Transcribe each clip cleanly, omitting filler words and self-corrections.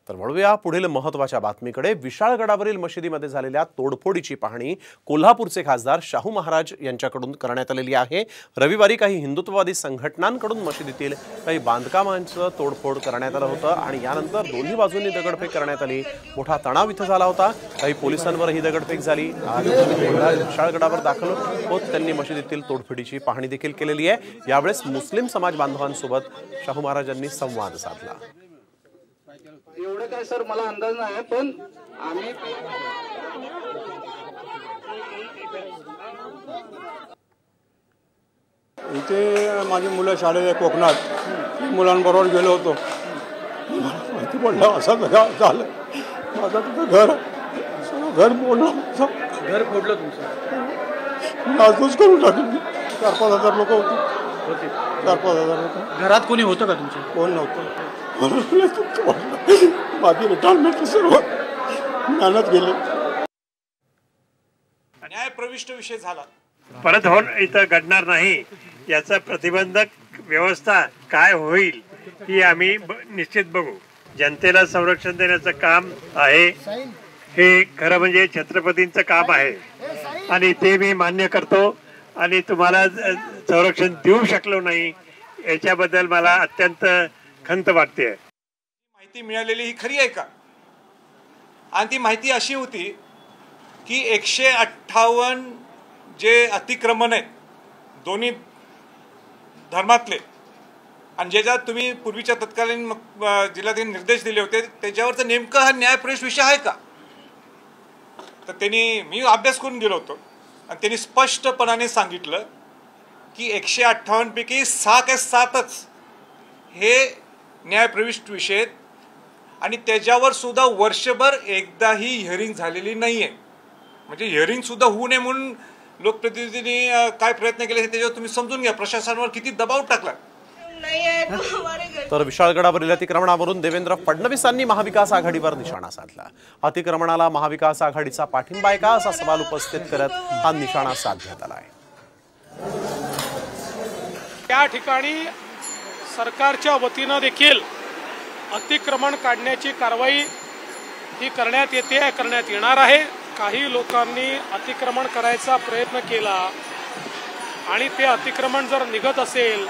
तर वळूया पुढील महत्त्वाच्या बातमीकडे। विशाळगडावरील मशिदीमध्ये झालेल्या तोडफोडीची पाहणी कोल्हापूरचे खासदार शाहू महाराज यांच्याकडून करण्यात आलेली आहे। रविवारी काही हिंदुत्ववादी संघटनांकडून मशिदीतील काही बांधकामांचं तोडफोड करण्यात आलं होतं आणि यानंतर दोन्ही बाजूंनी दगडफेक करण्यात आली। मोठा तणाव इथं झाला होता। काही पोलिसांवरही दगडफेक झाली। विशाळगडावर दाखल होत त्यांनी मशिदीतील तोडफोडीची पाहणी देखील केलेली आहे। यावेळेस मुस्लिम समाज बांधवांसोबत शाहू महाराजांनी संवाद साधला। एवढं काय सर मला अंदाज नाही, पण आम्ही इथे माझी मुलं शाळेत कोकणात मुलांबरोबर गेलो होतो। माहिती पडलं असं झालं। माझं तिथं घर मोडलं। घर फोडलं तुमचं? नासधूस करून टाकली। 4-5 हजार लोक होते। 4-5 हजार लोक। घरात कोणी होतं का तुमच्या? कोण नव्हतं। माझी रिटायरमेंट सर्व ज्ञानात गेले। न्याय प्रविष्ट विषय झाला, परत होऊन इथं घडणार नाही याचा प्रतिबंधक व्यवस्था काय होईल ही आम्ही निश्चित बघू। जनतेला संरक्षण देण्याचं काम आहे, हे खरं म्हणजे छत्रपतींचं काम आहे आणि ते मी मान्य करतो आणि तुम्हाला संरक्षण देऊ शकलो नाही याच्याबद्दल मला अत्यंत खंत वाटते। माहिती मिळालेली ही खरी आहे का? आणि ती माहिती अशी होती की 158 जे अतिक्रमण आहेत दोन्ही धर्मातले आणि ज्याच्यात तुम्ही पूर्वीच्या तत्कालीन जिल्हाधिकारी निर्देश दिले होते त्याच्यावरचं नेमकं हा न्यायप्रवेश विषय आहे का? तर त्यांनी मी अभ्यास करून गेलो होतो आणि त्यांनी स्पष्टपणाने सांगितलं की 158 पैकी 6 के 7च हे न्यायप्रविष्ट विषय आहेत आणि त्याच्यावर सुद्धा वर्षभर एकदाही हिअरिंग झालेली नाही आहे। म्हणजे हिअरिंग सुद्धा होऊ नये म्हणून लोकप्रतिनिधींनी काय प्रयत्न केले हे त्याच्यावर तुम्ही समजून घ्या। प्रशासनावर किती दबाव टाकला। तर विशाळगडावरील अतिक्रमणावरून देवेंद्र फडणवीसांनी महाविकास आघाडीवर निशाणा साधला। अतिक्रमणाला महाविकास आघाडीचा पाठिंबा आहे का असा सवाल उपस्थित करत हा निशाणा साधण्यात आला आहे। त्या ठिकाणी सरकारच्या वतीनं देखील अतिक्रमण काढण्याची कारवाई ही करण्यात येणार आहे। काही लोकांनी अतिक्रमण करायचा प्रयत्न केला आणि ते अतिक्रमण जर निघत असेल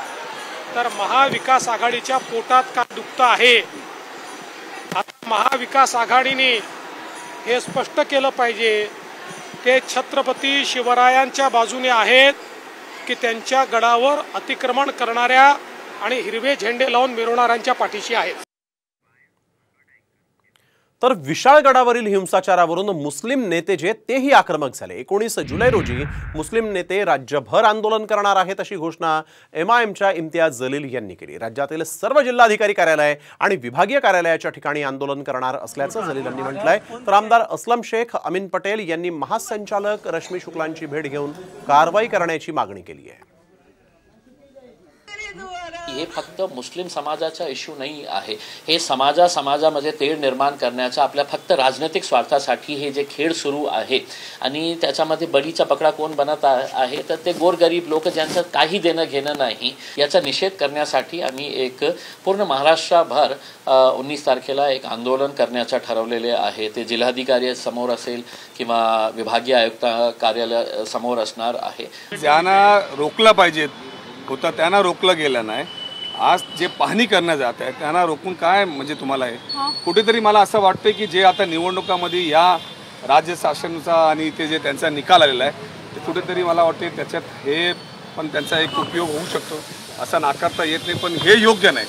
तर महाविकास आघाडीच्या पोटात काय दुखतं आहे। आता महाविकास आघाडीने हे स्पष्ट केलं पाहिजे ते छत्रपती शिवरायांच्या बाजूने आहेत की त्यांच्या गडावर अतिक्रमण करणाऱ्या आणि हिरवे झेंडे लावून मिरवणाऱ्यांच्या पाठीशी आहेत। तर विशाळगडावरील हिंसाचारावरून मुस्लिम नेते जे तेही आक्रमक झाले। 19 जुलै रोजी मुस्लिम नेते राज्यभर आंदोलन करणार आहेत अशी घोषणा MIMच्या इम्तियाज जलील यांनी केली। राज्यातील सर्व जिल्हाधिकारी कार्यालय आणि विभागीय कार्यालयाच्या ठिकाणी आंदोलन करणार असल्याचं जलील यांनी म्हटलंय। तर आमदार असलम शेख, अमीन पटेल यांनी महासंचालक रश्मी शुक्लांची भेट घेऊन कारवाई करण्याची मागणी केली आहे। हे फक्त मुस्लिम समाजाचा इश्यू नाही आहे। हे समाजामध्ये तेढ निर्माण करण्याचा आपल्या फक्त राजनैतिक स्वार्थासाठी हे जे खेळ सुरू आहे आणि त्याच्यामध्ये बळीचा पकडा कोण बनत आहे तर ते गोरगरीब लोक ज्यांचं काही देणं घेणं नाही याचा निषेध करण्यासाठी आम्ही एक पूर्ण महाराष्ट्रभर 19 तारखेला एक आंदोलन करण्याचं ठरवलेले आहे। ते जिल्हाधिकारी समोर असेल किंवा विभागीय आयुक्त कार्यालय समोर असणार आहे। ज्यांना रोखलं पाहिजे होतं त्यांना रोखलं गेलं नाही। आज जे पाहणी करण्यात जात आहे त्यांना रोखून काय म्हणजे तुम्हाला आहे कुठेतरी मला असं वाटतं की जे आता निवडणुकामध्ये या राज्य शासनाचा आणि ते जे त्यांचा निकाल आलेला आहे ते कुठेतरी मला वाटते त्याच्यात हे पण त्यांचा एक उपयोग होऊ शकतो असं नाकारता येत नाही, पण हे योग्य नाही।